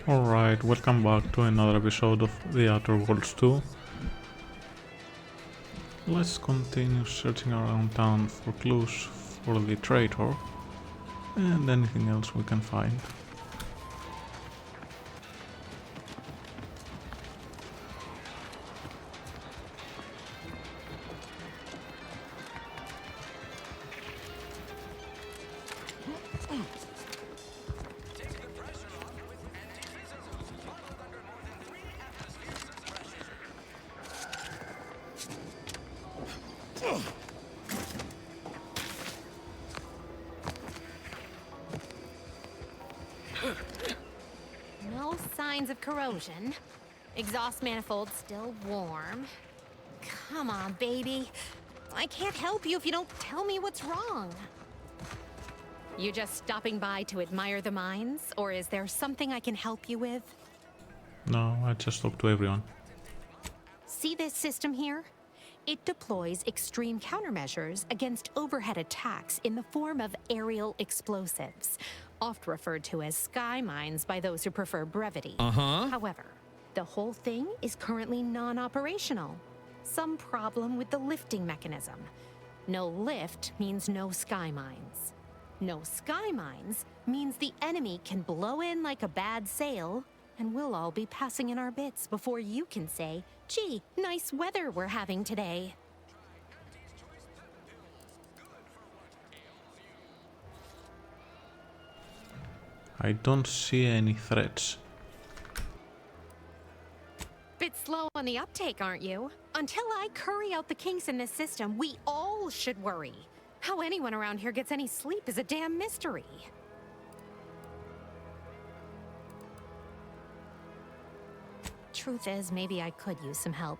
Alright, welcome back to another episode of The Outer Worlds 2. Let's continue searching around town for clues for the traitor and anything else we can find. No signs of corrosion. Exhaust manifold still warm. Come on, baby. I can't help you if you don't tell me what's wrong. You just stopping by to admire the mines, or is there something I can help you with? No, I just talk to everyone. See this system here? It deploys extreme countermeasures against overhead attacks in the form of aerial explosives, oft referred to as sky mines by those who prefer brevity. However, the whole thing is currently non-operational. Some problem with the lifting mechanism. No lift means no sky mines. No sky mines means the enemy can blow in like a bad sail, and we'll all be passing in our bits before you can say, "Gee, nice weather we're having today." I don't see any threats. Bit slow on the uptake, aren't you? Until I curry out the kinks in this system, we all should worry. How anyone around here gets any sleep is a damn mystery. Truth is, maybe I could use some help.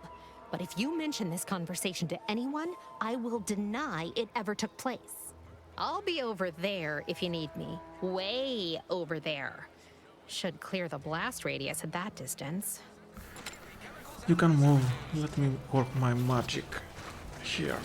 But if you mention this conversation to anyone, I will deny it ever took place. I'll be over there if you need me. Way over there. Should clear the blast radius at that distance. You can move. Let me work my magic. Here.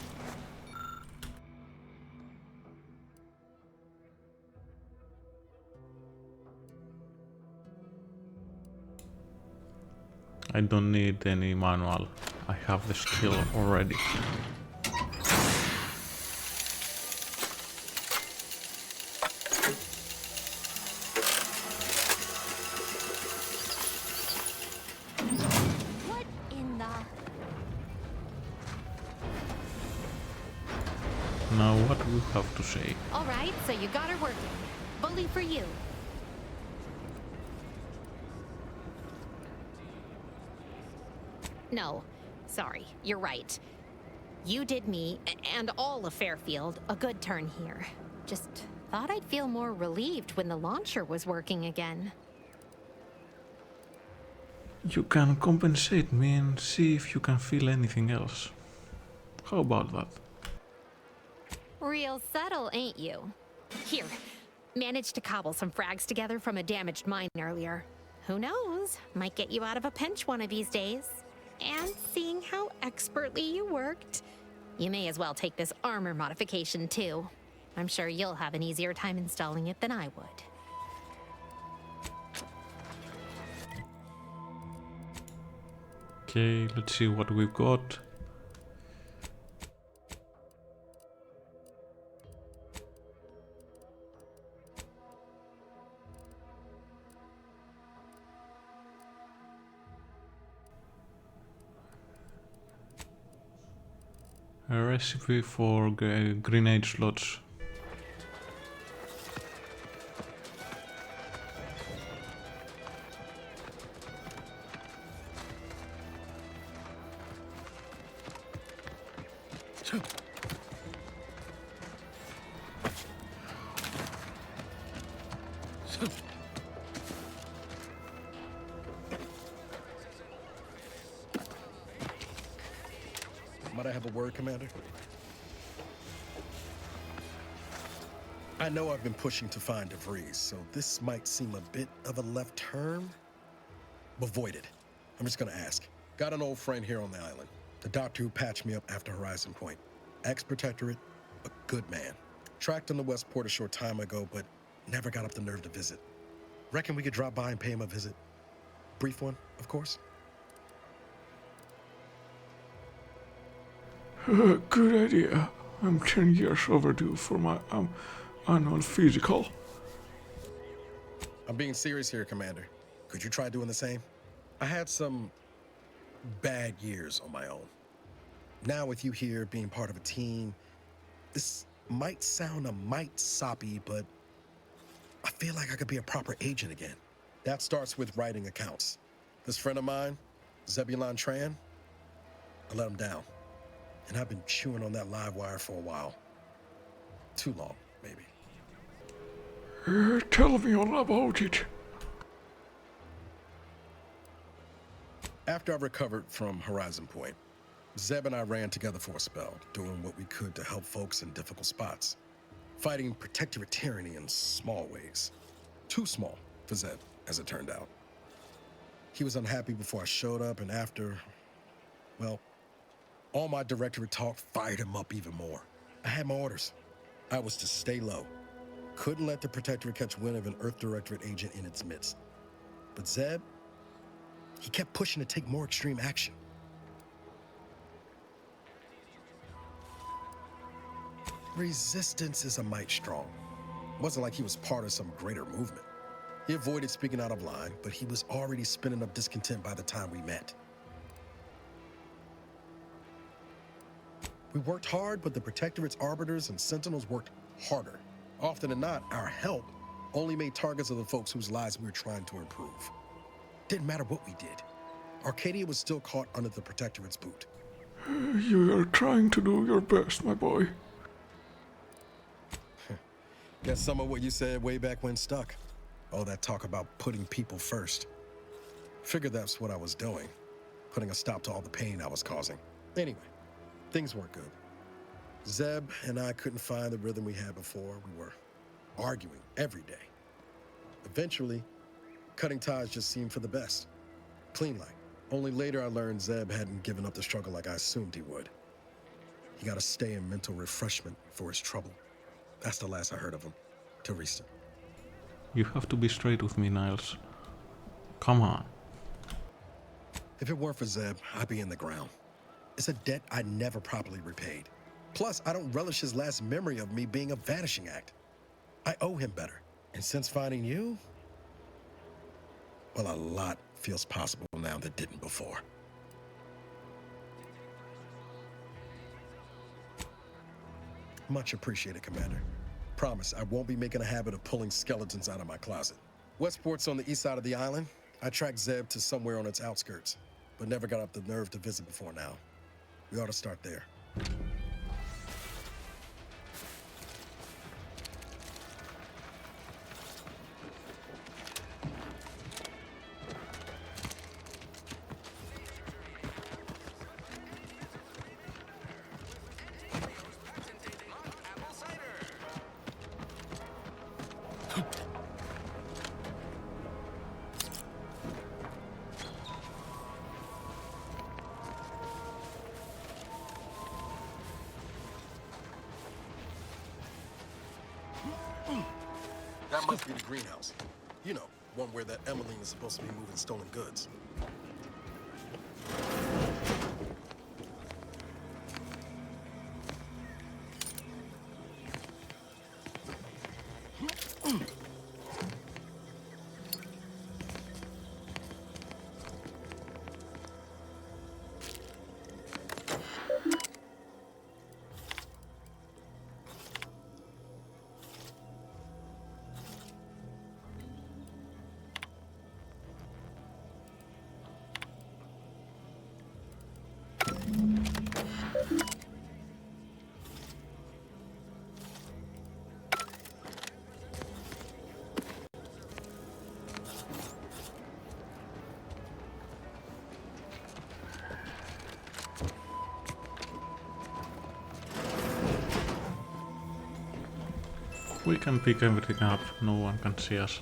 I don't need any manual. I have the skill already. What in the... Now what do you have to say? All right, so you got her working. Bully for you. No, sorry, you're right. You did me, and all of Fairfield, a good turn here. Just thought I'd feel more relieved when the launcher was working again. You can compensate me and see if you can feel anything else. How about that? Real subtle, ain't you? Here, managed to cobble some frags together from a damaged mine earlier. Who knows, might get you out of a pinch one of these days. And seeing how expertly you worked, you may as well take this armor modification too. I'm sure you'll have an easier time installing it than I would. Okay, let's see what we've got. A recipe for grenade slots. Might I have a word, Commander? I know I've been pushing to find DeVries, so this might seem a bit of a left turn. Avoid it. I'm just gonna ask. Got an old friend here on the island. The doctor who patched me up after Horizon Point. Ex-Protectorate, a good man. Tracked him to Westport a short time ago, but never got up the nerve to visit. Reckon we could drop by and pay him a visit? Brief one, of course. Good idea. I'm 10 years overdue for my annual physical. I'm being serious here, Commander. Could you try doing the same? I had some bad years on my own. Now with you here being part of a team, this might sound a mite soppy, but I feel like I could be a proper agent again. That starts with writing accounts. This friend of mine, Zebulon Tran, I let him down. And I've been chewing on that live wire for a while. Too long, maybe. Tell me all about it. After I recovered from Horizon Point, Zeb and I ran together for a spell, doing what we could to help folks in difficult spots. Fighting protectorate tyranny in small ways. Too small for Zeb, as it turned out. He was unhappy before I showed up, and after, well, all my directorate talk fired him up even more. I had my orders. I was to stay low. Couldn't let the protectorate catch wind of an Earth Directorate agent in its midst. But Zeb, he kept pushing to take more extreme action. Resistance is a mite strong. It wasn't like he was part of some greater movement. He avoided speaking out of line, but he was already spinning up discontent by the time we met. We worked hard, but the Protectorate's Arbiters and Sentinels worked harder. Often than not, our help only made targets of the folks whose lives we were trying to improve. Didn't matter what we did. Arcadia was still caught under the Protectorate's boot. You are trying to do your best, my boy. Guess some of what you said way back when stuck. All that talk about putting people first. Figured that's what I was doing. Putting a stop to all the pain I was causing. Anyway, things weren't good. Zeb and I couldn't find the rhythm we had before. We were arguing every day. Eventually, cutting ties just seemed for the best. Clean like. Only later I learned Zeb hadn't given up the struggle like I assumed he would. He got to stay in mental refreshment for his trouble. That's the last I heard of him, till recent. You have to be straight with me, Niles. Come on. If it weren't for Zeb, I'd be in the ground. It's a debt I never properly repaid. Plus, I don't relish his last memory of me being a vanishing act. I owe him better. And since finding you, well, a lot feels possible now that didn't before. Much appreciated, Commander. Promise, I won't be making a habit of pulling skeletons out of my closet. Westport's on the east side of the island. I tracked Zeb to somewhere on its outskirts, but never got up the nerve to visit before now. We ought to start there. That must be the greenhouse. You know, one where that Emmeline is supposed to be moving stolen goods. We can pick everything up, no one can see us.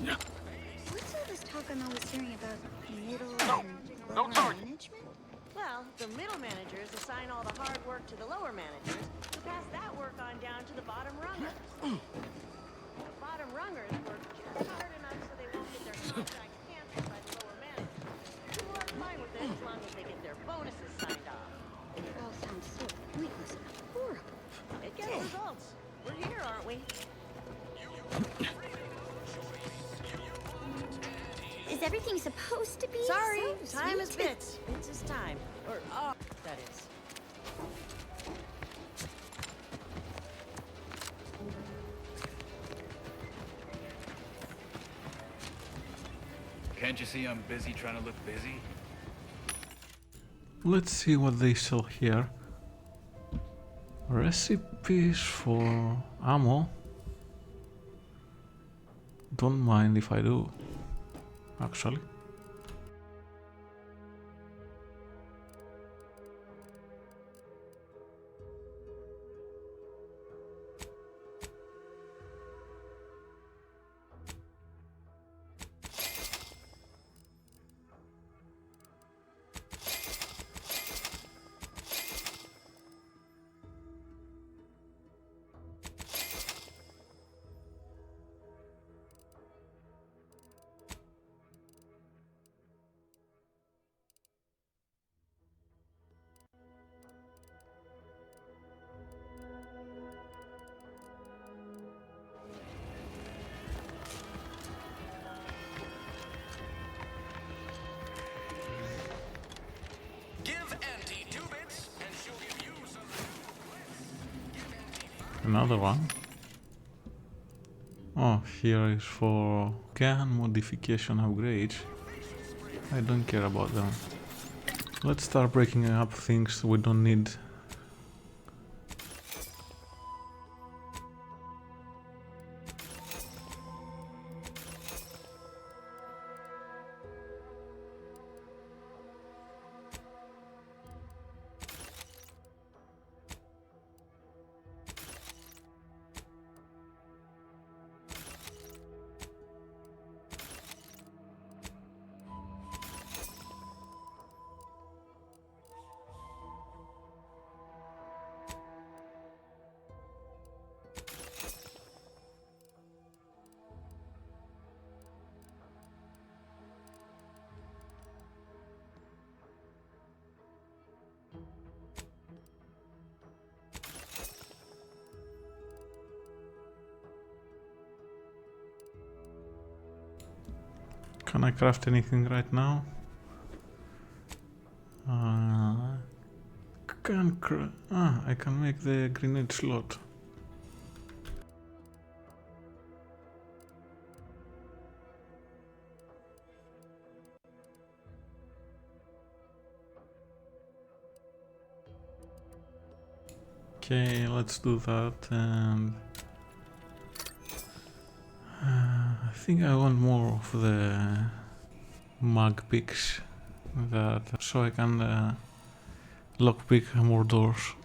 What's all this talk I'm always hearing about middle and lower management? Well, the middle managers assign all the hard work to the lower managers, who pass that work on down to the bottom rungers. The bottom rungers work just hard enough so they won't get their contracts canceled by the lower managers. People are fine with it as long as they get their bonuses signed off. It all sounds so pointless and horrible. It gets results. We're here, aren't we? Is everything supposed to be Sorry, so time is sweet? bits. Bits is time. Or, that is. Can't you see I'm busy trying to look busy? Let's see what they sell here. Recipes for ammo. Don't mind if I do, actually. Another one. Oh, here is for gun modification upgrades. I don't care about them. Let's start breaking up things we don't need. Can I craft anything right now? I can make the grenade slot. Okay, let's do that, and I think I want more of the mag picks, that so I can lockpick more doors.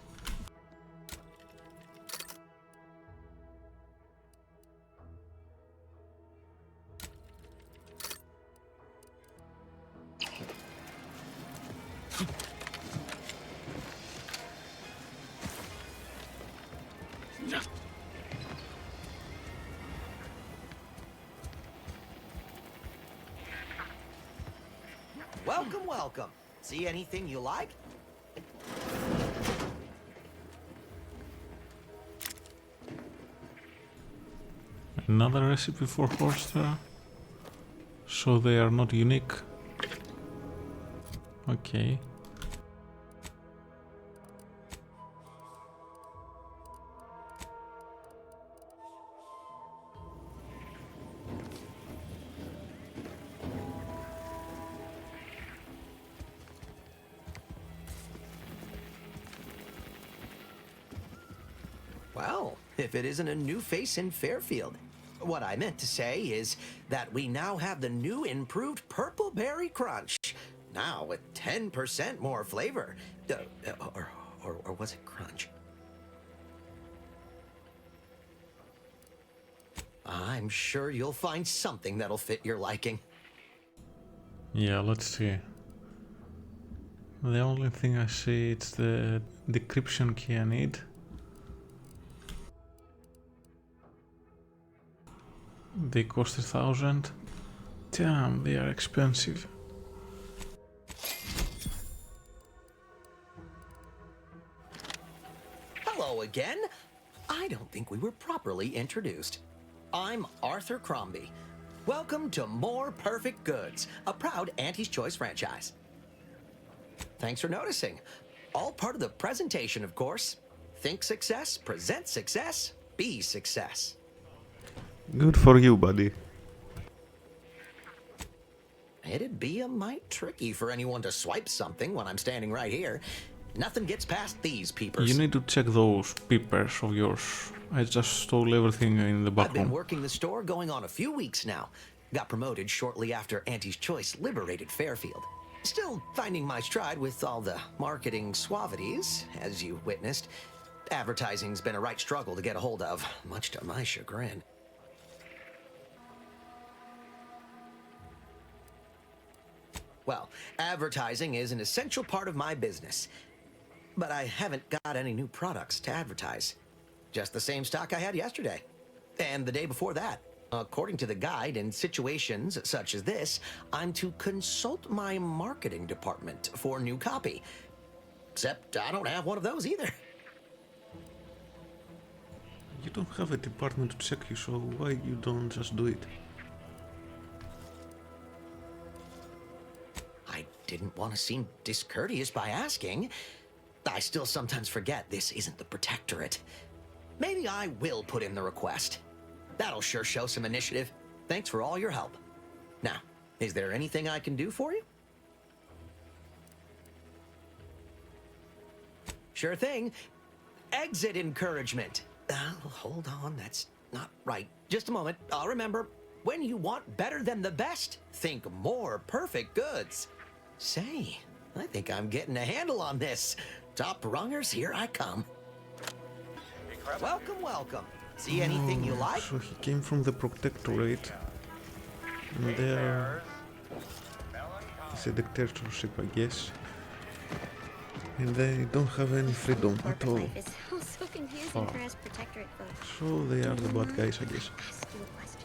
Welcome, welcome. See anything you like? Another recipe for Horster, so they are not unique. Okay. Well, if it isn't a new face in Fairfield. What I meant to say is that we now have the new improved Purple Berry Crunch. Now with 10% more flavor. Or was it crunch? I'm sure you'll find something that'll fit your liking. Yeah, let's see. The only thing I see is the decryption key I need. They cost 1,000. Damn, they are expensive. Hello again. I don't think we were properly introduced. I'm Arthur Crombie. Welcome to More Perfect Goods, a proud Aunties Choice franchise. Thanks for noticing. All part of the presentation, of course. Think success, present success, be success. Good for you, buddy. It'd be a mite tricky for anyone to swipe something when I'm standing right here. Nothing gets past these peepers. You need to check those peepers of yours. I just stole everything in the back I've been room. working the store going on a few weeks now. Got promoted shortly after Aunties Choice liberated Fairfield. Still finding my stride with all the marketing suavities, as you witnessed. Advertising's been a right struggle to get a hold of, much to my chagrin. Well, advertising is an essential part of my business. But I haven't got any new products to advertise. Just the same stock I had yesterday. And the day before that. According to the guide, in situations such as this, I'm to consult my marketing department for new copy. Except I don't have one of those either. You don't have a department to check you, so why you don't just do it? I didn't want to seem discourteous by asking. I still sometimes forget this isn't the Protectorate. Maybe I will put in the request. That'll sure show some initiative. Thanks for all your help. Now, is there anything I can do for you? Sure thing. Exit encouragement. Hold on, that's not right. Just a moment, I'll remember. When you want better than the best, think More Perfect Goods. Say, I think I'm getting a handle on this. Top rungers, here I come. Welcome, welcome. See anything you like? So he came from the Protectorate. And there is a dictatorship, I guess. And they don't have any freedom at all. Life is so confusing for us Protectorate folks. So they are the bad guys, I guess. Ask you a question.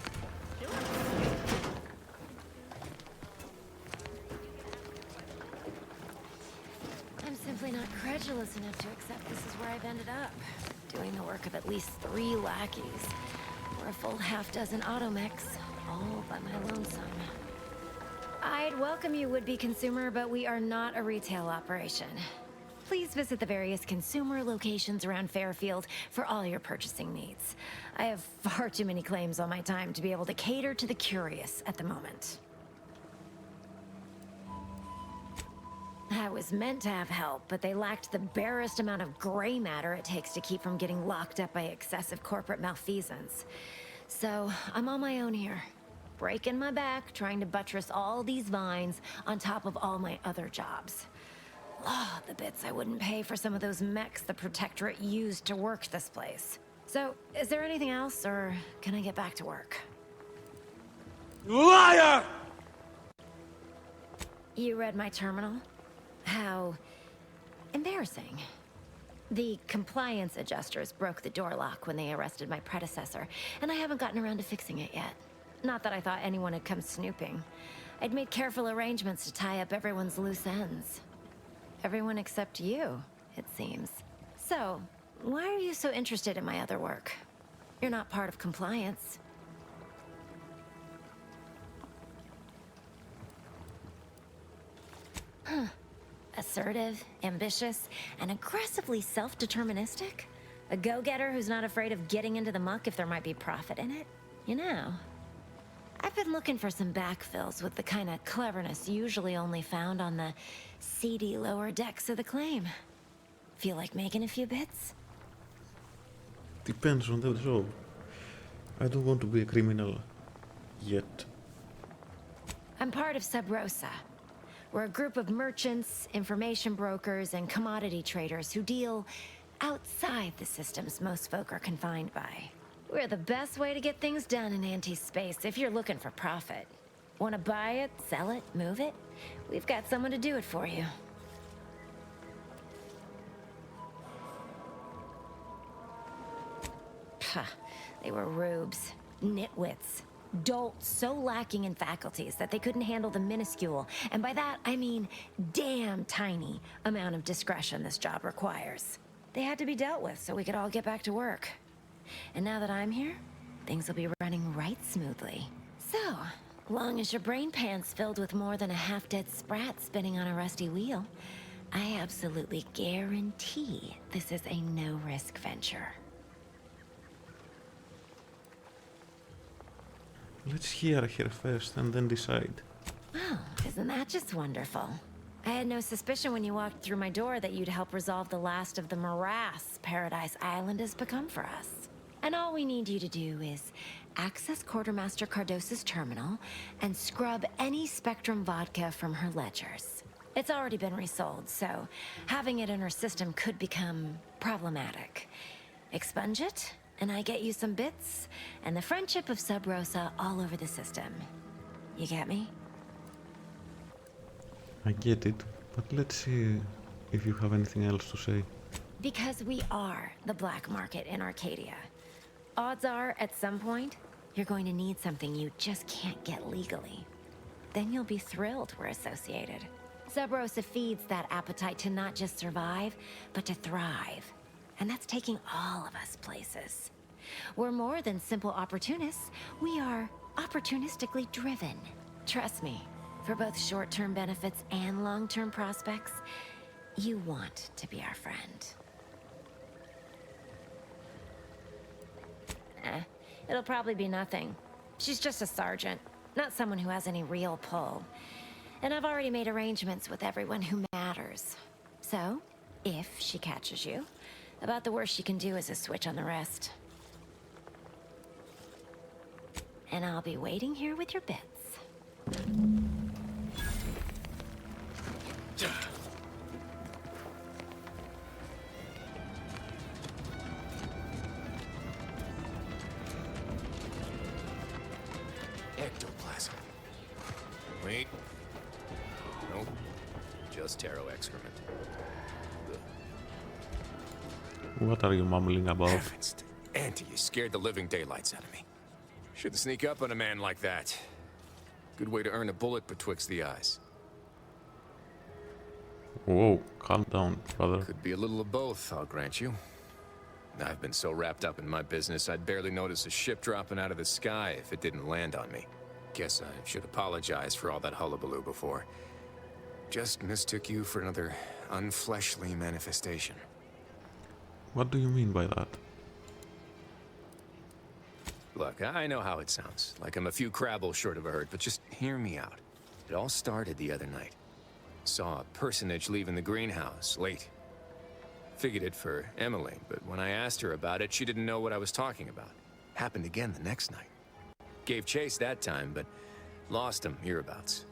I'm simply not credulous enough to accept this is where I've ended up. Doing the work of at least 3 lackeys, or a full half-dozen automechs, all by my lonesome. I'd welcome you, would-be consumer, but we are not a retail operation. Please visit the various consumer locations around Fairfield for all your purchasing needs. I have far too many claims on my time to be able to cater to the curious at the moment. I was meant to have help, but they lacked the barest amount of gray matter it takes to keep from getting locked up by excessive corporate malfeasance. So, I'm on my own here. Breaking my back, trying to buttress all these vines on top of all my other jobs. Oh, the bits I wouldn't pay for some of those mechs the Protectorate used to work this place. So, is there anything else, or can I get back to work? Liar! You read my terminal? How embarrassing. The compliance adjusters broke the door lock when they arrested my predecessor, and I haven't gotten around to fixing it yet. Not that I thought anyone had come snooping. I'd made careful arrangements to tie up everyone's loose ends. Everyone except you, it seems. So, why are you so interested in my other work? You're not part of compliance. Huh. Assertive, ambitious, and aggressively self-deterministic? A go-getter who's not afraid of getting into the muck if there might be profit in it? You know, I've been looking for some backfills with the kind of cleverness usually only found on the seedy lower decks of the claim. Feel like making a few bits? Depends on the job. I don't want to be a criminal yet. I'm part of Sub Rosa. We're a group of merchants, information brokers, and commodity traders who deal outside the systems most folk are confined by. We're the best way to get things done in anti-space if you're looking for profit. Want to buy it, sell it, move it? We've got someone to do it for you. Pah, they were rubes, nitwits, dolts so lacking in faculties that they couldn't handle the minuscule, and by that I mean damn tiny, amount of discretion this job requires. They had to be dealt with so we could all get back to work. And now that I'm here, things will be running right smoothly. So, long as your brain pan's filled with more than a half-dead sprat spinning on a rusty wheel, I absolutely guarantee this is a no-risk venture. Let's hear her first and then decide. Oh, isn't that just wonderful? I had no suspicion when you walked through my door that you'd help resolve the last of the morass Paradise Island has become for us. And all we need you to do is access Quartermaster Cardos's terminal and scrub any Spectrum vodka from her ledgers. It's already been resold, so having it in her system could become problematic. Expunge it, and I get you some bits, and the friendship of Sub Rosa all over the system. You get me? I get it, but let's see if you have anything else to say. Because we are the black market in Arcadia. Odds are, at some point, you're going to need something you just can't get legally. Then you'll be thrilled we're associated. Sub Rosa feeds that appetite to not just survive, but to thrive. And that's taking all of us places. We're more than simple opportunists. We are opportunistically driven. Trust me, for both short-term benefits and long-term prospects, you want to be our friend. It'll probably be nothing. She's just a sergeant, not someone who has any real pull. And I've already made arrangements with everyone who matters. So, if she catches you, about the worst she can do is a switch on the wrist. And I'll be waiting here with your bits. Ectoplasm. Wait. Nope. Just taro excrement. What are you mumbling about? Heavens, Auntie, you scared the living daylights out of me. Shouldn't sneak up on a man like that. Good way to earn a bullet betwixt the eyes. Whoa, calm down, brother. Could be a little of both, I'll grant you. I've been so wrapped up in my business, I'd barely notice a ship dropping out of the sky if it didn't land on me. Guess I should apologize for all that hullabaloo before. Just mistook you for another unfleshly manifestation. What do you mean by that? Look, I know how it sounds, like I'm a few crabbles short of a hurt, but just hear me out. It all started the other night. Saw a personage leaving the greenhouse, late. Figured it for Emily, but when I asked her about it, she didn't know what I was talking about. Happened again the next night. Gave chase that time, but lost him hereabouts.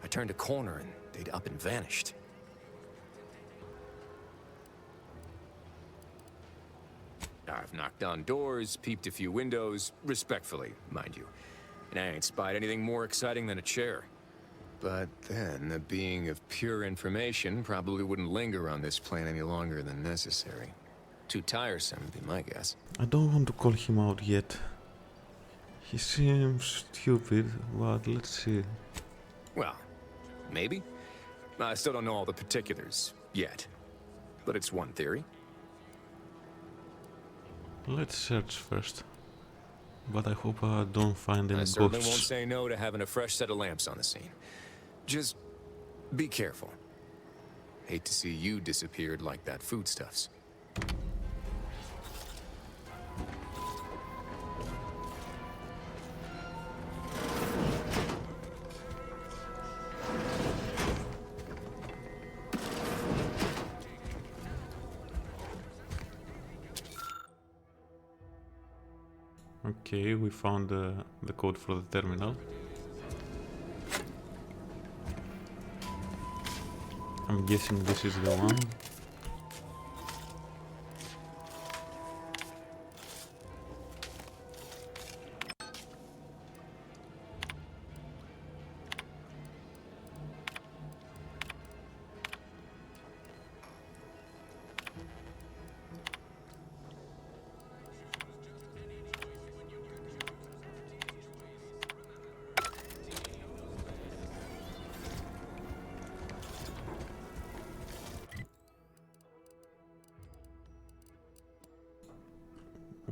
I turned a corner and they'd up and vanished. I've knocked on doors, peeped a few windows, respectfully, mind you. And I ain't spied anything more exciting than a chair. But then, a being of pure information probably wouldn't linger on this plane any longer than necessary. Too tiresome, would be my guess. I don't want to call him out yet. He seems stupid, but let's see. Well, maybe. I still don't know all the particulars, yet. But it's one theory. Let's search first. But I hope I don't find any I ghosts. certainly won't say no to having a fresh set of lamps on the scene. Just be careful. Hate to see you disappeared like that foodstuffs. Okay, we found the code for the terminal. I'm guessing this is the one.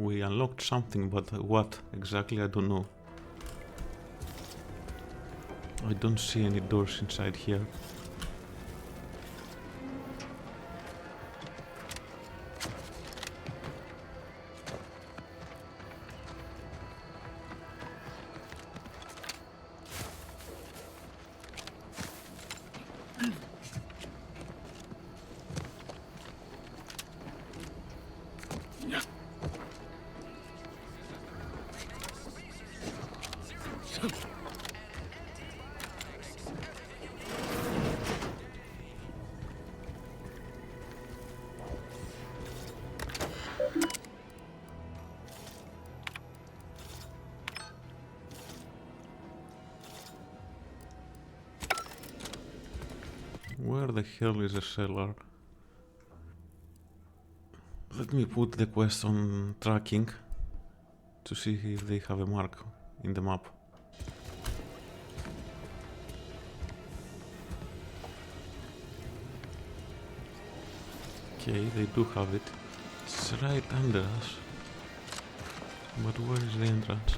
We unlocked something, but what exactly, I don't know. I don't see any doors inside here. Where the hell is the cellar? Let me put the quest on tracking to see if they have a mark in the map. Okay, they do have it. It's right under us. But where is the entrance?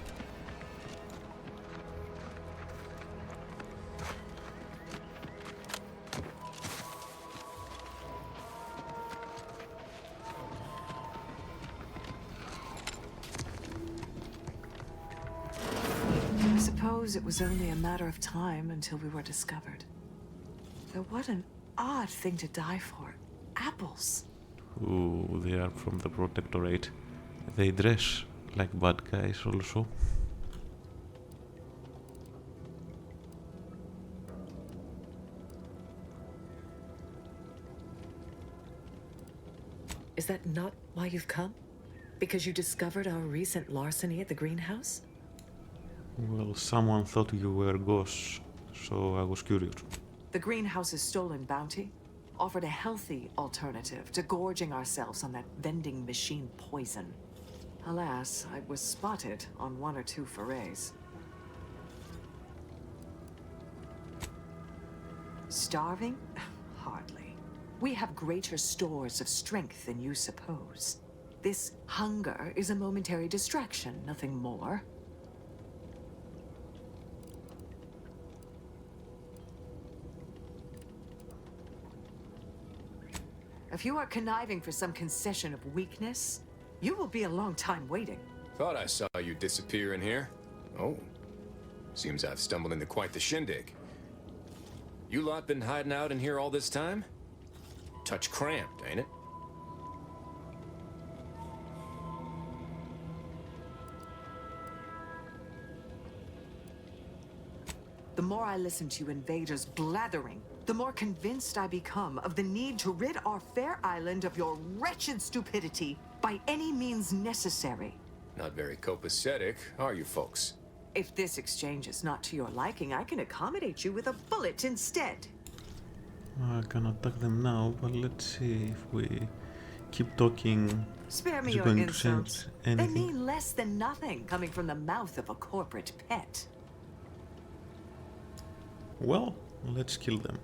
It was only a matter of time until we were discovered. Though what an odd thing to die for. Apples. Ooh, they are from the Protectorate. They dress like bad guys also. Is that not why you've come? Because you discovered our recent larceny at the greenhouse? Well, someone thought you were ghosts, so I was curious. The greenhouse's stolen bounty offered a healthy alternative to gorging ourselves on that vending machine poison. Alas, I was spotted on 1 or 2 forays. Starving? Hardly. We have greater stores of strength than you suppose. This hunger is a momentary distraction, nothing more. If you are conniving for some concession of weakness, you will be a long time waiting. Thought I saw you disappear in here. Oh. Seems I've stumbled into quite the shindig. You lot been hiding out in here all this time? Touch cramped, ain't it? The more I listen to you invaders blathering, the more convinced I become of the need to rid our fair island of your wretched stupidity by any means necessary. Not very copacetic, are you folks? If this exchange is not to your liking, I can accommodate you with a bullet instead. I can attack them now, but let's see if we keep talking. Spare me is your going insults. to change They anything. mean less than nothing coming from the mouth of a corporate pet. Well, let's kill them.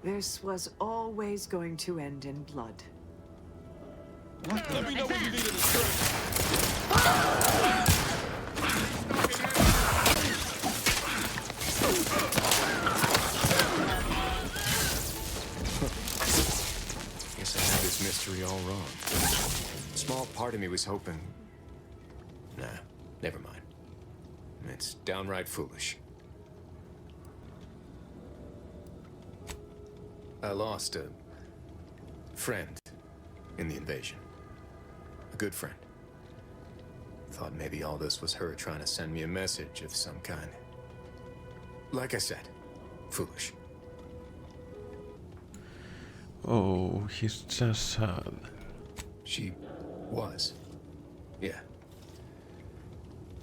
This was always going to end in blood. Let me know when you need an Guess I had this mystery all wrong. A small part of me was hoping... Nah, never mind. It's downright foolish. I lost a friend in the invasion. A good friend. Thought maybe all this was her trying to send me a message of some kind. Like I said, foolish. Oh, he's just sad. She was. Yeah.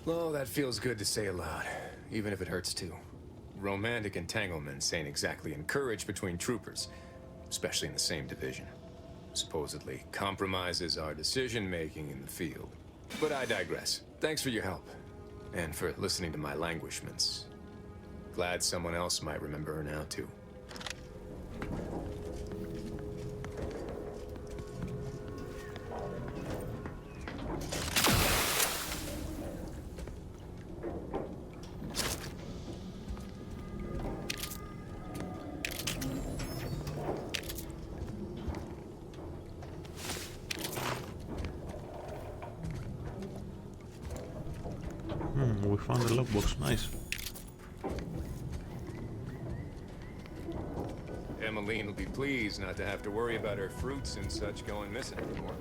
Oh, that feels good to say aloud, even if it hurts too. Romantic entanglements ain't exactly encouraged between troopers, especially in the same division. Supposedly compromises our decision-making in the field. But I digress. Thanks for your help, and for listening to my languishments. Glad someone else might remember her now, too. We found the logbox, nice. Emmeline will be pleased not to have to worry about her fruits and such going missing anymore.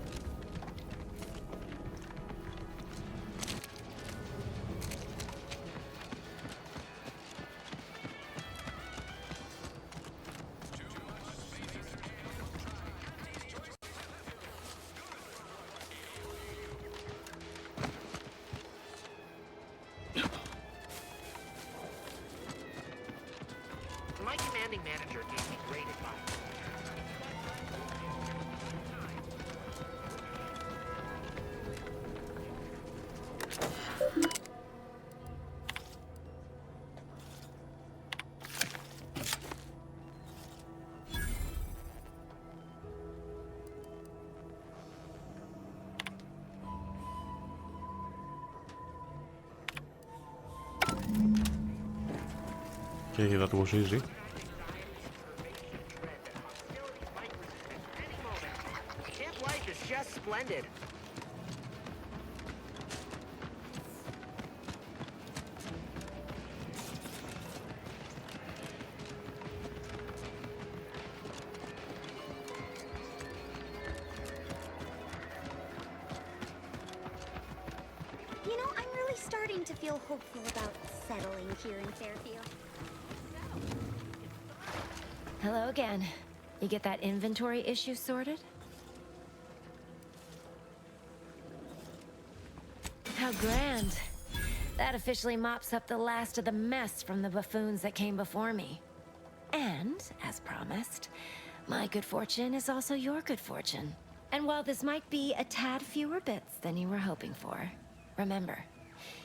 My commanding manager gave me great advice. Okay, that was easy. Camp life is just splendid. You know, I'm really starting to feel hopeful about settling here in Fairfield. Hello again. You get that inventory issue sorted? How grand. That officially mops up the last of the mess from the buffoons that came before me. And, as promised, my good fortune is also your good fortune. And while this might be a tad fewer bits than you were hoping for, remember,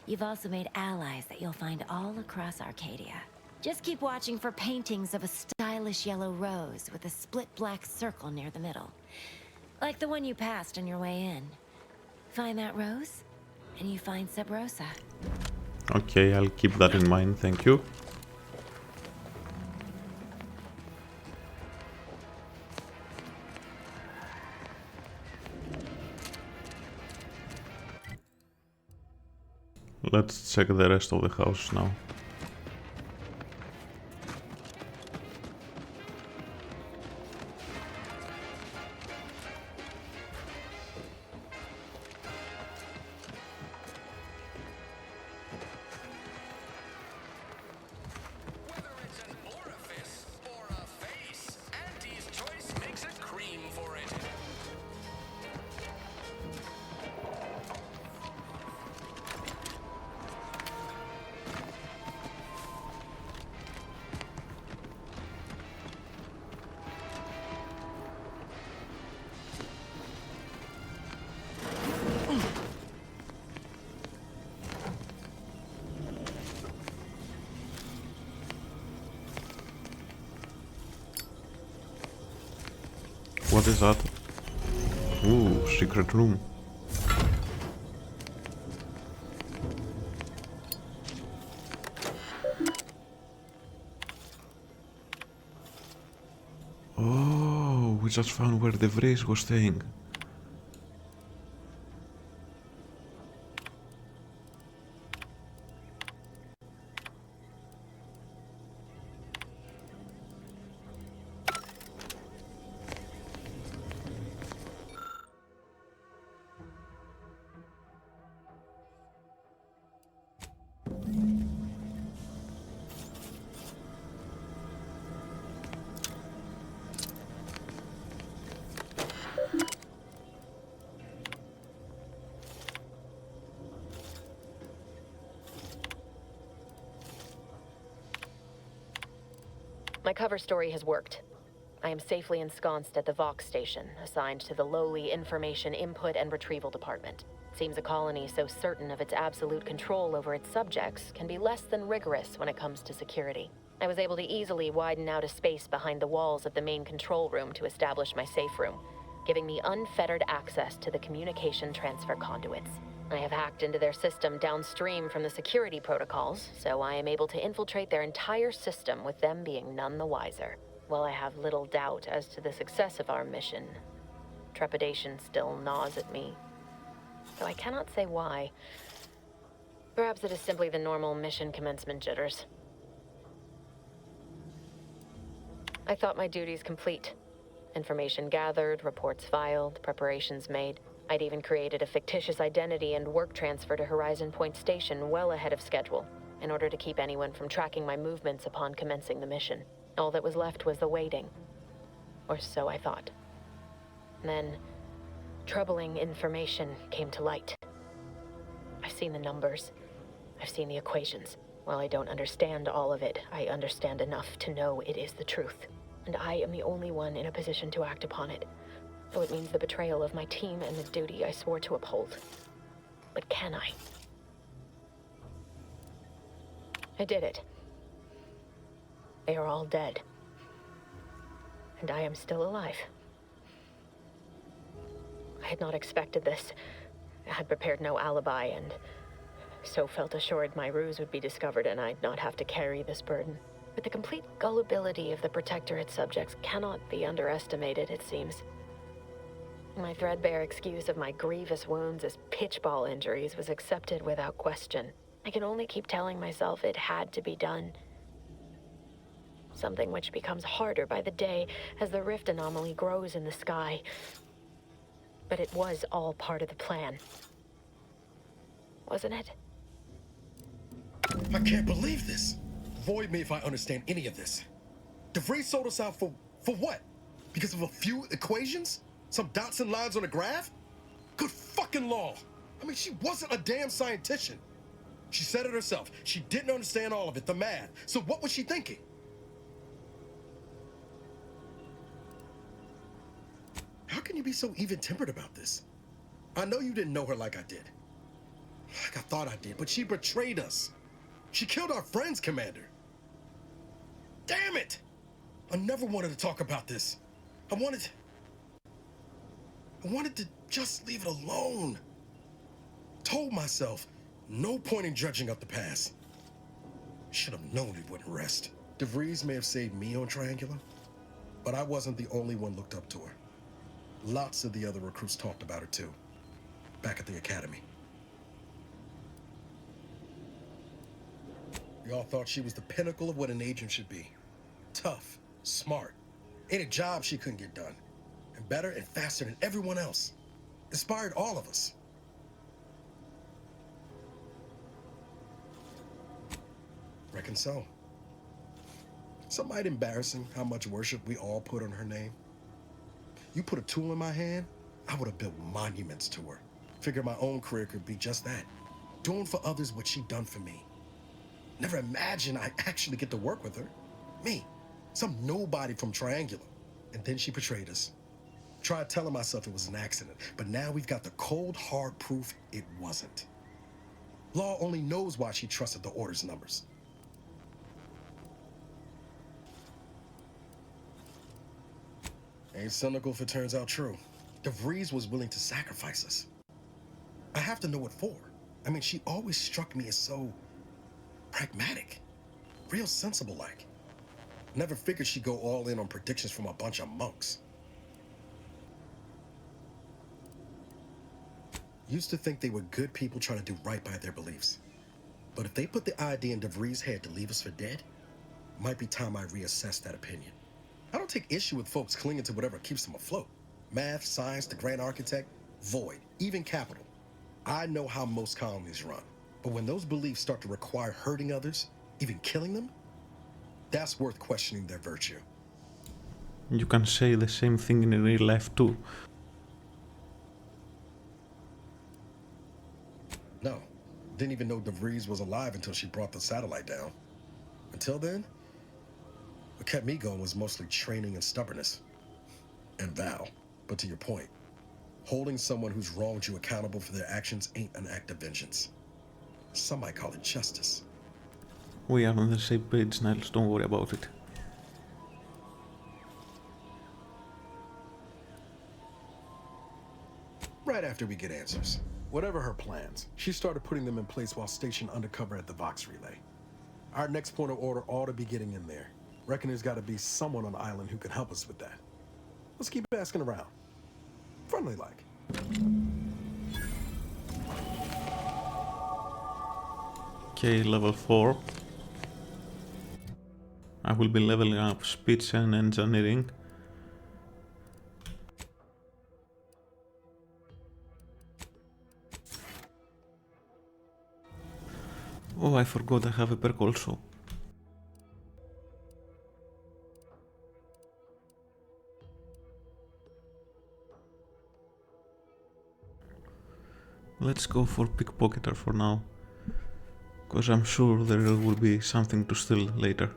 you've also made allies that you'll find all across Arcadia. Just keep watching for paintings of a stylish yellow rose with a split black circle near the middle. Like the one you passed on your way in. Find that rose, and you find Sub Rosa. Okay, I'll keep that in mind, thank you. Let's check the rest of the house now. Whether it's an orifice or a face, Aunties' choice makes a cream for it. What is that? Ooh, secret room. Oh, we just found where the Vries was staying. My cover story has worked. I am safely ensconced at the Vox station, assigned to the lowly Information Input and Retrieval Department. Seems a colony so certain of its absolute control over its subjects can be less than rigorous when it comes to security. I was able to easily widen out a space behind the walls of the main control room to establish my safe room, giving me unfettered access to the communication transfer conduits. I have hacked into their system downstream from the security protocols, so I am able to infiltrate their entire system with them being none the wiser. While I have little doubt as to the success of our mission, trepidation still gnaws at me. Though I cannot say why. Perhaps it is simply the normal mission commencement jitters. I thought my duties complete. Information gathered, reports filed, preparations made. I'd even created a fictitious identity and work transfer to Horizon Point Station well ahead of schedule, in order to keep anyone from tracking my movements upon commencing the mission. All that was left was the waiting. Or so I thought. Then, troubling information came to light. I've seen the numbers. I've seen the equations. While I don't understand all of it, I understand enough to know it is the truth. And I am the only one in a position to act upon it. Though it means the betrayal of my team and the duty I swore to uphold. But can I? I did it. They are all dead. And I am still alive. I had not expected this. I had prepared no alibi, and so felt assured my ruse would be discovered and I'd not have to carry this burden. But the complete gullibility of the Protectorate subjects cannot be underestimated, it seems. My threadbare excuse of my grievous wounds as pitchball injuries was accepted without question. I can only keep telling myself it had to be done. Something which becomes harder by the day as the rift anomaly grows in the sky. But it was all part of the plan. Wasn't it? I can't believe this. Void me if I understand any of this. DeVries sold us out for what? Because of a few equations? Some dots and lines on a graph? Good fucking law. I mean, she wasn't a damn scientist. She said it herself. She didn't understand all of it, the math. So what was she thinking? How can you be so even-tempered about this? I know you didn't know her like I did. Like I thought I did, but she betrayed us. She killed our friends, Commander. Damn it! I never wanted to talk about this. I wanted to just leave it alone. Told myself, no point in dredging up the past. Should have known it wouldn't rest. DeVries may have saved me on Triangular, but I wasn't the only one looked up to her. Lots of the other recruits talked about her too, back at the academy. We all thought she was the pinnacle of what an agent should be. Tough, smart, ain't a job she couldn't get done. And better and faster than everyone else. Inspired all of us. Reckon so. Some might embarrassing how much worship we all put on her name. You put a tool in my hand, I would have built monuments to her. Figured my own career could be just that. Doing for others what she'd done for me. Never imagined I'd actually get to work with her. Me, some nobody from Triangular. And then she betrayed us. Tried telling myself it was an accident, but now we've got the cold, hard proof it wasn't. Law only knows why she trusted the Order's numbers. Ain't cynical if it turns out true. DeVries was willing to sacrifice us. I have to know what for. I mean, she always struck me as so pragmatic. Real sensible-like. Never figured she'd go all in on predictions from a bunch of monks. Used to think they were good people trying to do right by their beliefs. But if they put the idea in DeVries' head to leave us for dead, might be time I reassess that opinion. I don't take issue with folks clinging to whatever keeps them afloat. Math, science, the grand architect, void, even capital. I know how most colonies run. But when those beliefs start to require hurting others, even killing them, that's worth questioning their virtue. You can say the same thing in real life too. No, didn't even know DeVries was alive until she brought the satellite down. Until then, what kept me going was mostly training and stubbornness. And Val. But to your point, holding someone who's wronged you accountable for their actions ain't an act of vengeance. Some might call it justice. We are on the same page, Niles, don't worry about it. Right after we get answers. Whatever her plans, she started putting them in place while stationed undercover at the Vox Relay. Our next point of order ought to be getting in there. Reckon there's got to be someone on the island who can help us with that. Let's keep asking around. Friendly like. Okay, level 4. I will be leveling up speech and engineering. Oh, I forgot I have a perk also. Let's go for pickpocketer for now, cause I'm sure there will be something to steal later.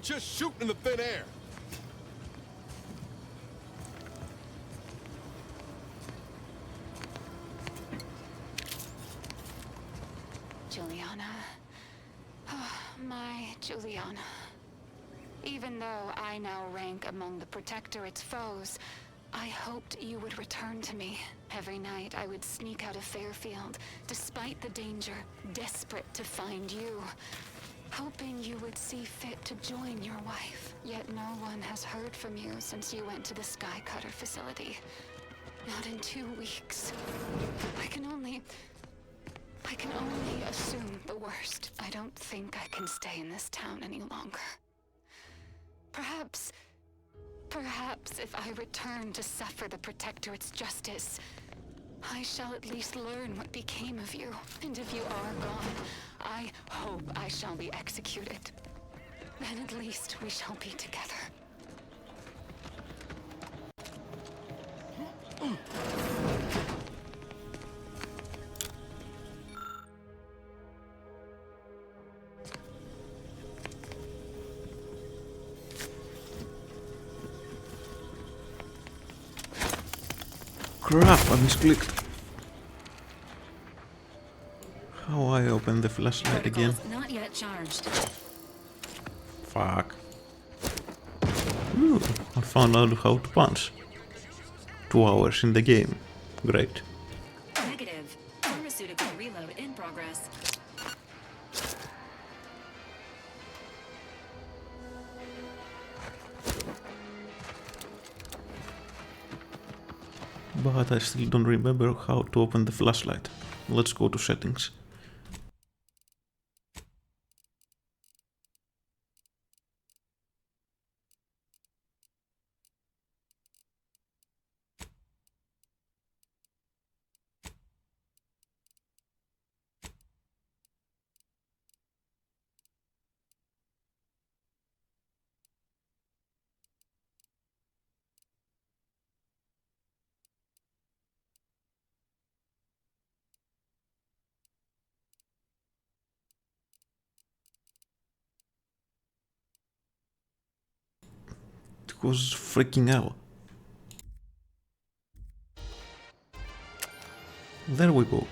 Just shoot in the thin air. Juliana. Oh, my Juliana. Even though I now rank among the Protectorate's foes, I hoped you would return to me. Every night I would sneak out of Fairfield, despite the danger, desperate to find you. Hoping you would see fit to join your wife. Yet no one has heard from you since you went to the Skycutter facility. Not in 2 weeks. I can only assume the worst. I don't think I can stay in this town any longer. Perhaps if I return to suffer the Protectorate's justice, I shall at least learn what became of you. And if you are gone, I hope I shall be executed. Then at least we shall be together. Crap, I misclicked. How I open the flashlight again? Not yet charged. Fuck. Ooh, I found out how to punch. 2 hours in the game. Great. Negative. Pharmaceutical reload in progress. But I still don't remember how to open the flashlight. Let's go to settings. It was freaking out. There we go.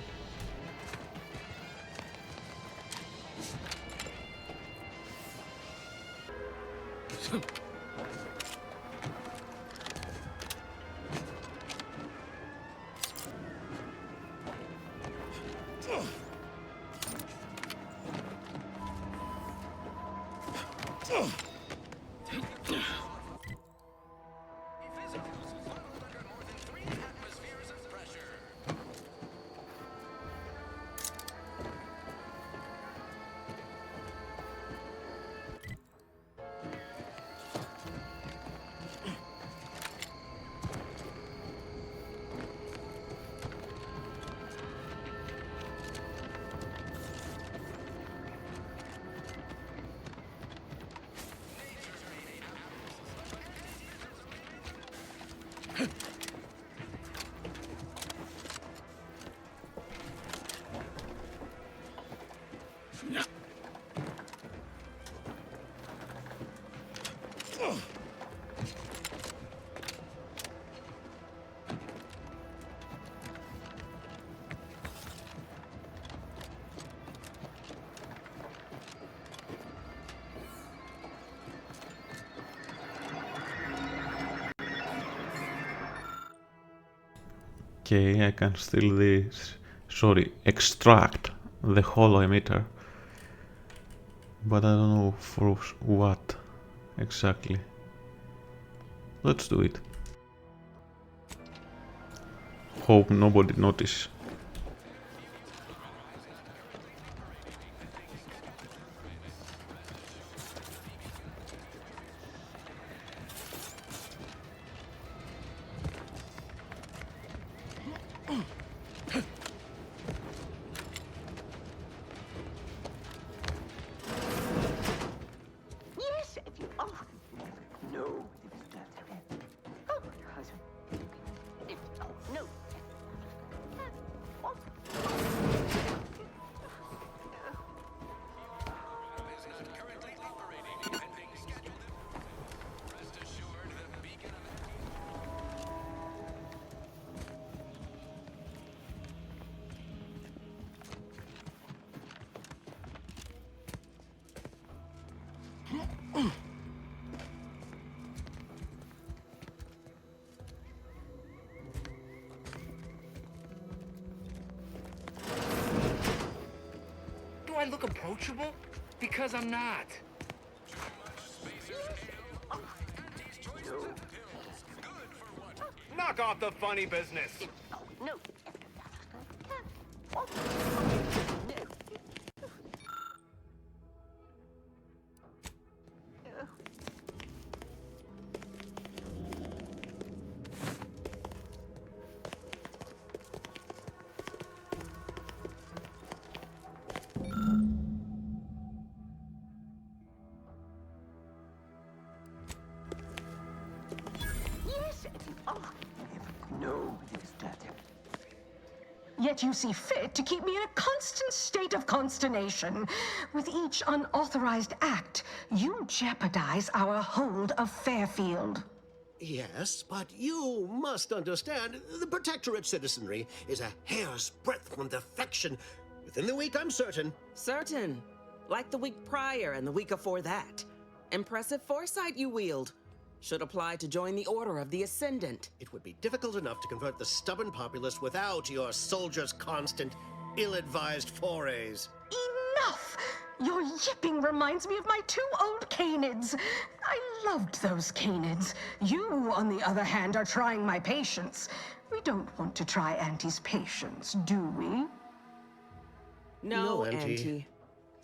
Okay, I can steal this. Sorry, extract the holo emitter. But I don't know for what exactly. Let's do it. Hope nobody notices. Do I look approachable? Because I'm not. Knock off the funny business. No. Yet you see fit to keep me in a constant state of consternation. With each unauthorized act, you jeopardize our hold of Fairfield. Yes, but you must understand, the Protectorate citizenry is a hair's breadth from defection. Within the week, I'm certain. Certain? Like the week prior and the week before that. Impressive foresight you wield. Should apply to join the Order of the Ascendant. It would be difficult enough to convert the stubborn populace without your soldiers' constant, ill-advised forays. Enough! Your yipping reminds me of my 2 old canids. I loved those canids. You, on the other hand, are trying my patience. We don't want to try Auntie's patience, do we? No, Auntie.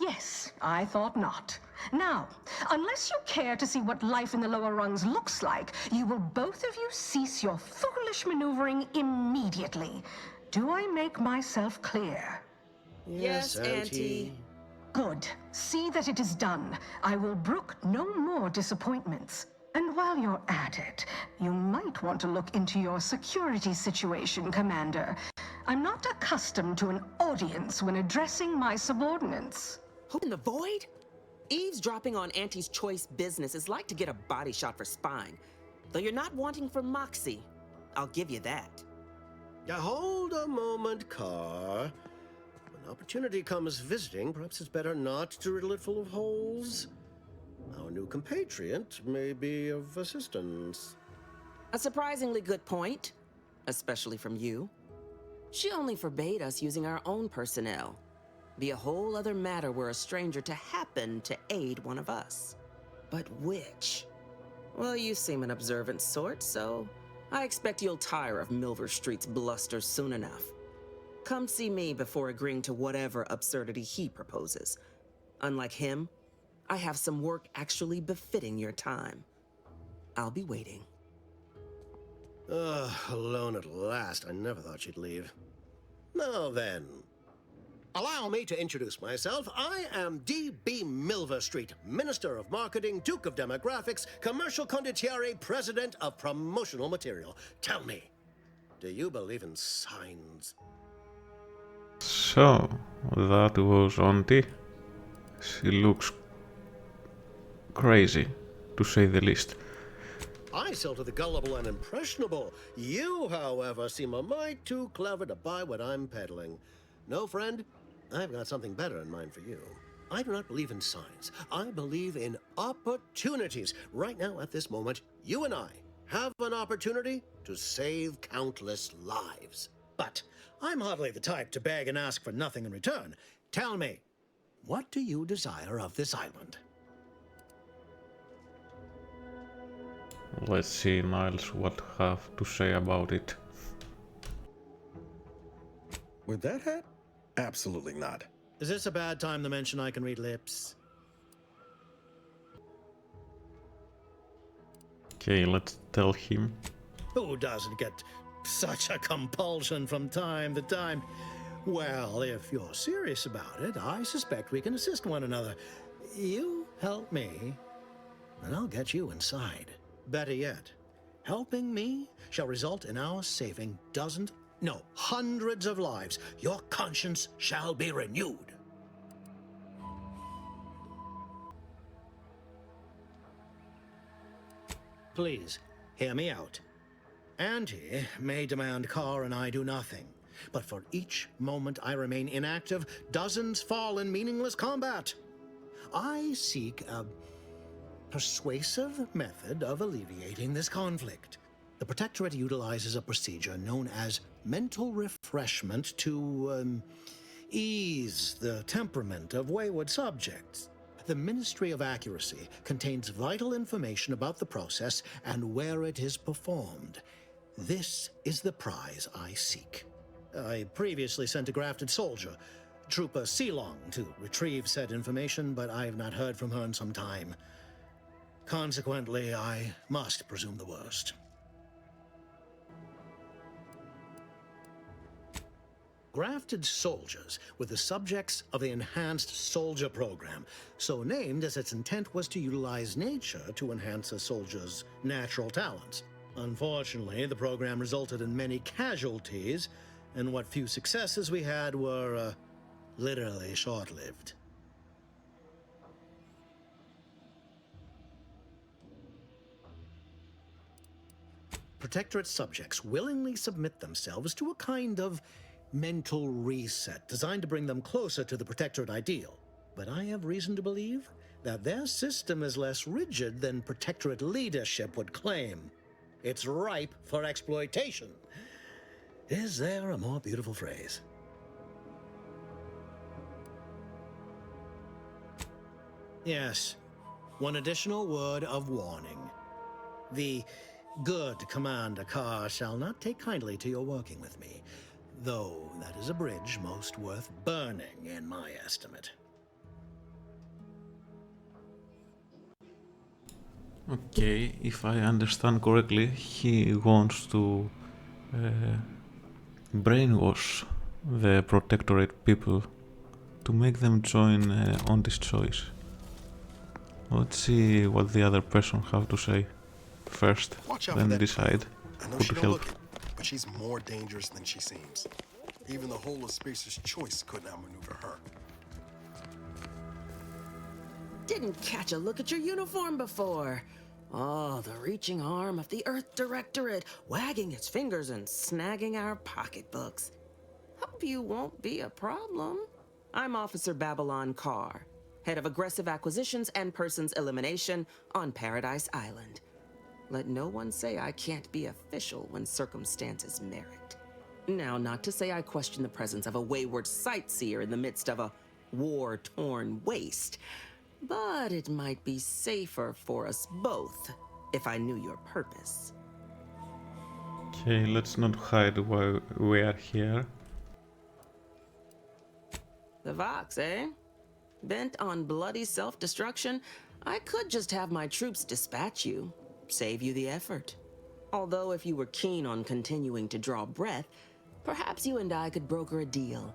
Yes, I thought not. Now, unless you care to see what life in the lower rungs looks like, you will both of you cease your foolish maneuvering immediately. Do I make myself clear? Yes, Auntie. Good. See that it is done. I will brook no more disappointments. And while you're at it, you might want to look into your security situation, Commander. I'm not accustomed to an audience when addressing my subordinates. Who in the void? Eavesdropping on Auntie's choice business is like to get a body shot for spying. Though you're not wanting for moxie. I'll give you that. Hold a moment, Carr. When opportunity comes visiting, perhaps it's better not to riddle it full of holes. Our new compatriot may be of assistance. A surprisingly good point, especially from you. She only forbade us using our own personnel. Be a whole other matter were a stranger to happen to aid one of us. But which? Well, you seem an observant sort, so I expect you'll tire of Milver Street's bluster soon enough. Come see me before agreeing to whatever absurdity he proposes. Unlike him, I have some work actually befitting your time. I'll be waiting. Alone at last. I never thought she'd leave. Now then, Allow me to introduce myself. I am D.B. Milver Street, Minister of Marketing, Duke of Demographics, Commercial Condottiere, President of Promotional Material. Tell me, do you believe in signs? So, that was Auntie. She looks crazy, to say the least. I sell to the gullible and impressionable. You, however, seem a mite too clever to buy what I'm peddling. No, friend, I've got something better in mind for you. I do not believe in signs. I believe in opportunities. Right now, at this moment, you and I have an opportunity to save countless lives. But I'm hardly the type to beg and ask for nothing in return. Tell me, what do you desire of this island? Let's see, Niles, what have to say about it. With that hat? Absolutely not. Is this a bad time to mention I can read lips? Okay, let's tell him. Who doesn't get such a compulsion from time to time? Well, if you're serious about it, I suspect we can assist one another. You help me, and I'll get you inside. Better yet, helping me shall result in our saving dozens, no, hundreds of lives. Your conscience shall be renewed. Please, hear me out. Auntie may demand Carr and I do nothing, but for each moment I remain inactive, dozens fall in meaningless combat. I seek a persuasive method of alleviating this conflict. The Protectorate utilizes a procedure known as mental refreshment to ease the temperament of wayward subjects. The Ministry of Accuracy contains vital information about the process and where it is performed. This is the prize I seek. I previously sent a grafted soldier, Trooper Sealong, to retrieve said information, but I have not heard from her in some time. Consequently, I must presume the worst. Grafted soldiers were the subjects of the Enhanced Soldier Program, so named as its intent was to utilize nature to enhance a soldier's natural talents. Unfortunately, the program resulted in many casualties, and what few successes we had were literally short-lived. Protectorate subjects willingly submit themselves to a kind of mental reset designed to bring them closer to the Protectorate ideal. But I have reason to believe that their system is less rigid than Protectorate leadership would claim. It's ripe for exploitation. Is there a more beautiful phrase? Yes, one additional word of warning. The good Commander Carr shall not take kindly to your working with me, though that is a bridge most worth burning in my estimate. Okay, if I understand correctly, he wants to brainwash the Protectorate people to make them join Aunties' choice. Let's see what the other person have to say first, then decide I know who she to don't help. look it, but she's more dangerous than she seems. Even the whole of Spacer's Choice couldn't outmaneuver her. Didn't catch a look at your uniform before. Oh, the reaching arm of the Earth Directorate, wagging its fingers and snagging our pocketbooks. Hope you won't be a problem. I'm Officer Babylon Carr, head of aggressive acquisitions and persons elimination on Paradise Island. Let no one say I can't be official when circumstances merit. Now, not to say I question the presence of a wayward sightseer in the midst of a war-torn waste, but it might be safer for us both if I knew your purpose. Okay, let's not hide why we are here. The Vox, eh? Bent on bloody self-destruction, I could just have my troops dispatch you, save you the effort. Although if you were keen on continuing to draw breath, perhaps you and I could broker a deal.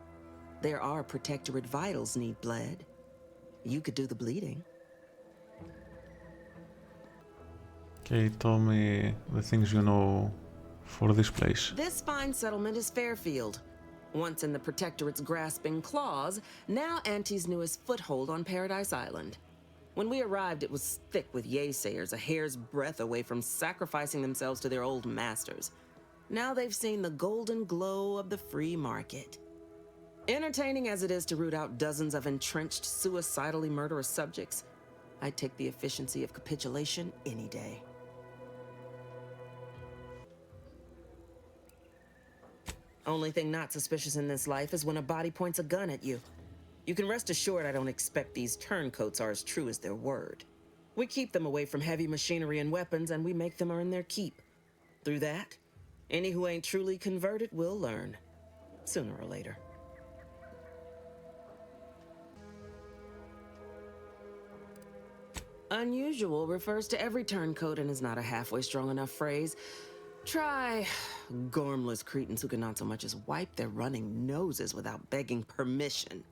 There are Protectorate vitals need bled. You could do the bleeding. Okay, tell me the things you know for this place. This fine settlement is Fairfield. Once in the Protectorate's grasping claws, now Aunties' newest foothold on Paradise Island. When we arrived, it was thick with yaysayers, a hair's breadth away from sacrificing themselves to their old masters. Now they've seen the golden glow of the free market. Entertaining as it is to root out dozens of entrenched, suicidally murderous subjects, I'd take the efficiency of capitulation any day. Only thing not suspicious in this life is when a body points a gun at you. You can rest assured I don't expect these turncoats are as true as their word. We keep them away from heavy machinery and weapons, and we make them earn their keep. Through that, any who ain't truly converted will learn, sooner or later. Unusual refers to every turncoat and is not a halfway strong enough phrase. Try gormless cretins who can not so much as wipe their running noses without begging permission.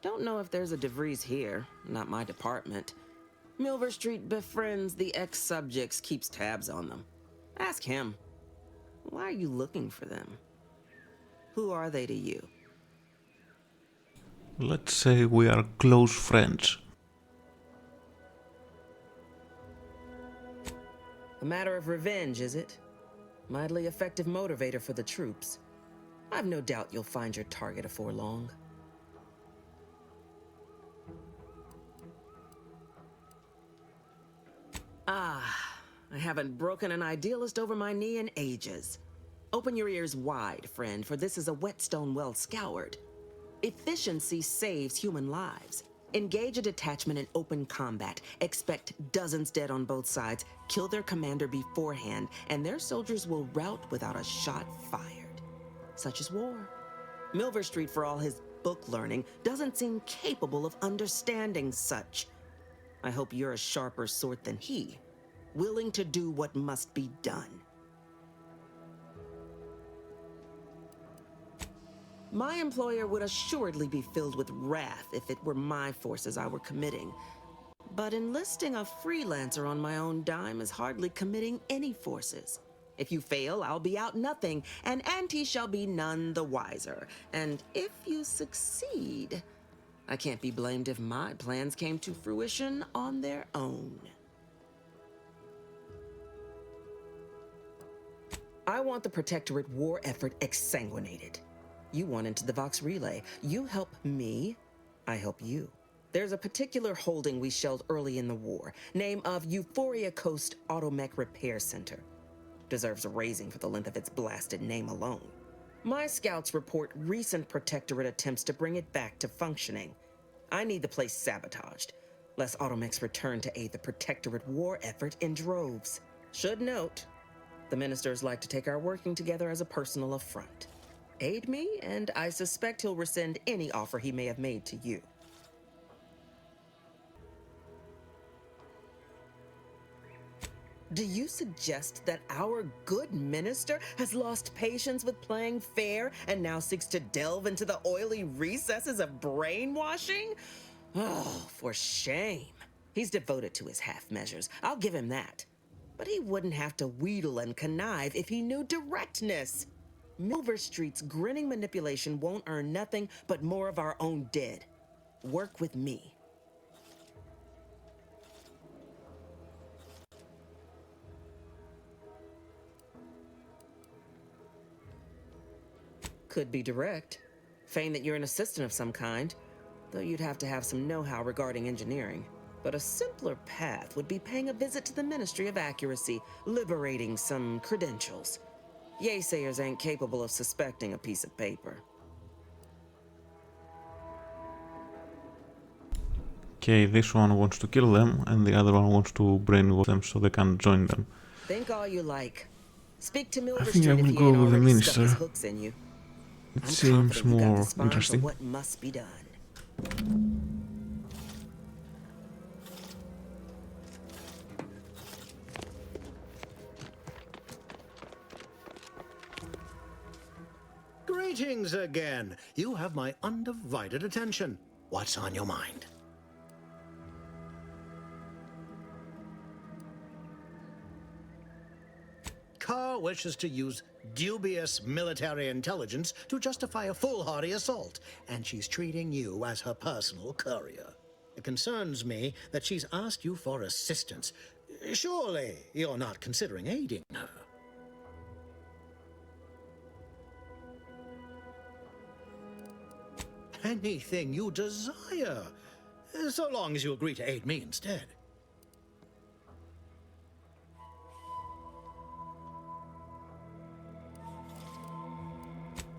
Don't know if there's a DeVries here, not my department. Milver Street befriends the ex-subjects, keeps tabs on them. Ask him. Why are you looking for them? Who are they to you? Let's say we are close friends. A matter of revenge, is it? Mightily effective motivator for the troops. I've no doubt you'll find your target afore long. I haven't broken an idealist over my knee in ages. Open your ears wide, friend, for this is a whetstone well scoured. Efficiency saves human lives. Engage a detachment in open combat. Expect dozens dead on both sides. Kill their commander beforehand, and their soldiers will rout without a shot fired. Such is war. Milver Street, for all his book learning, doesn't seem capable of understanding such. I hope you're a sharper sort than he, willing to do what must be done. My employer would assuredly be filled with wrath if it were my forces I were committing. But enlisting a freelancer on my own dime is hardly committing any forces. If you fail, I'll be out nothing, and Aunties shall be none the wiser. And if you succeed, I can't be blamed if my plans came to fruition on their own. I want the Protectorate war effort exsanguinated. You want into the Vox Relay. You help me, I help you. There's a particular holding we shelled early in the war. Name of Euphoria Coast Automech Repair Center. Deserves a raising for the length of its blasted name alone. My scouts report recent Protectorate attempts to bring it back to functioning. I need the place sabotaged, lest Automechs return to aid the Protectorate war effort in droves. Should note, the ministers like to take our working together as a personal affront. Aid me, and I suspect he'll rescind any offer he may have made to you. Do you suggest that our good minister has lost patience with playing fair and now seeks to delve into the oily recesses of brainwashing? Oh, for shame. He's devoted to his half measures. I'll give him that. But he wouldn't have to wheedle and connive if he knew directness. Milver Street's grinning manipulation won't earn nothing but more of our own dead. Work with me. Could be direct. Feign that you're an assistant of some kind, though you'd have to have some know-how regarding engineering. But a simpler path would be paying a visit to the Ministry of Accuracy, liberating some credentials. Yaysayers ain't capable of suspecting a piece of paper. Okay, this one wants to kill them, and the other one wants to brainwash them so they can join them. Think all you like. Speak to Milver I think I Street if will he go ain't with the already minister. stuck his hooks in you. It I'm seems confident you got the more spine interesting. for what must be done. Greetings again. You have my undivided attention. What's on your mind? Carr wishes to use dubious military intelligence to justify a foolhardy assault, and she's treating you as her personal courier. It concerns me that she's asked you for assistance. Surely you're not considering aiding her. Anything you desire, so long as you agree to aid me instead.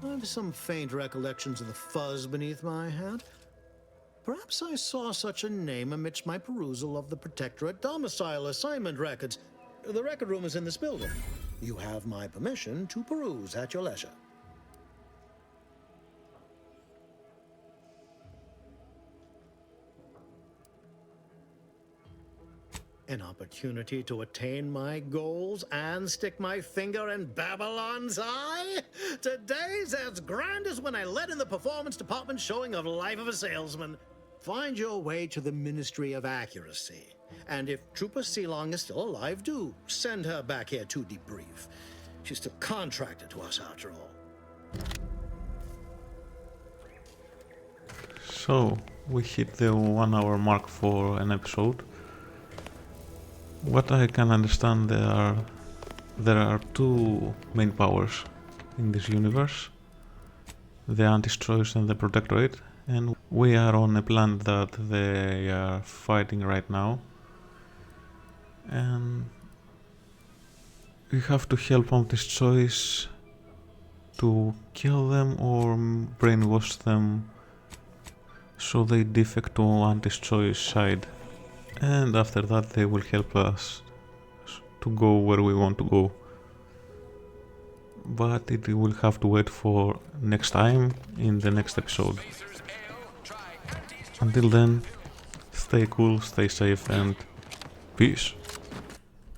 I have some faint recollections of the fuzz beneath my hat. Perhaps I saw such a name amidst my perusal of the Protectorate domicile assignment records. The record room is in this building. You have my permission to peruse at your leisure. An opportunity to attain my goals and stick my finger in Babylon's eye? Today's as grand as when I led in the performance department showing of Life of a Salesman. Find your way to the Ministry of Accuracy. And if Trooper Sealong is still alive, do send her back here to debrief. She's still contracted to us after all. So, we hit the 1 hour mark for an episode. What I can understand, there are two main powers in this universe, the Aunties choice and the Protectorate, and we are on a planet that they are fighting right now, and we have to help Aunties choice to kill them or brainwash them so they defect to Aunties choice side. And after that they will help us to go where we want to go. But it will have to wait for next time in the next episode. Until then, stay cool, stay safe, and peace.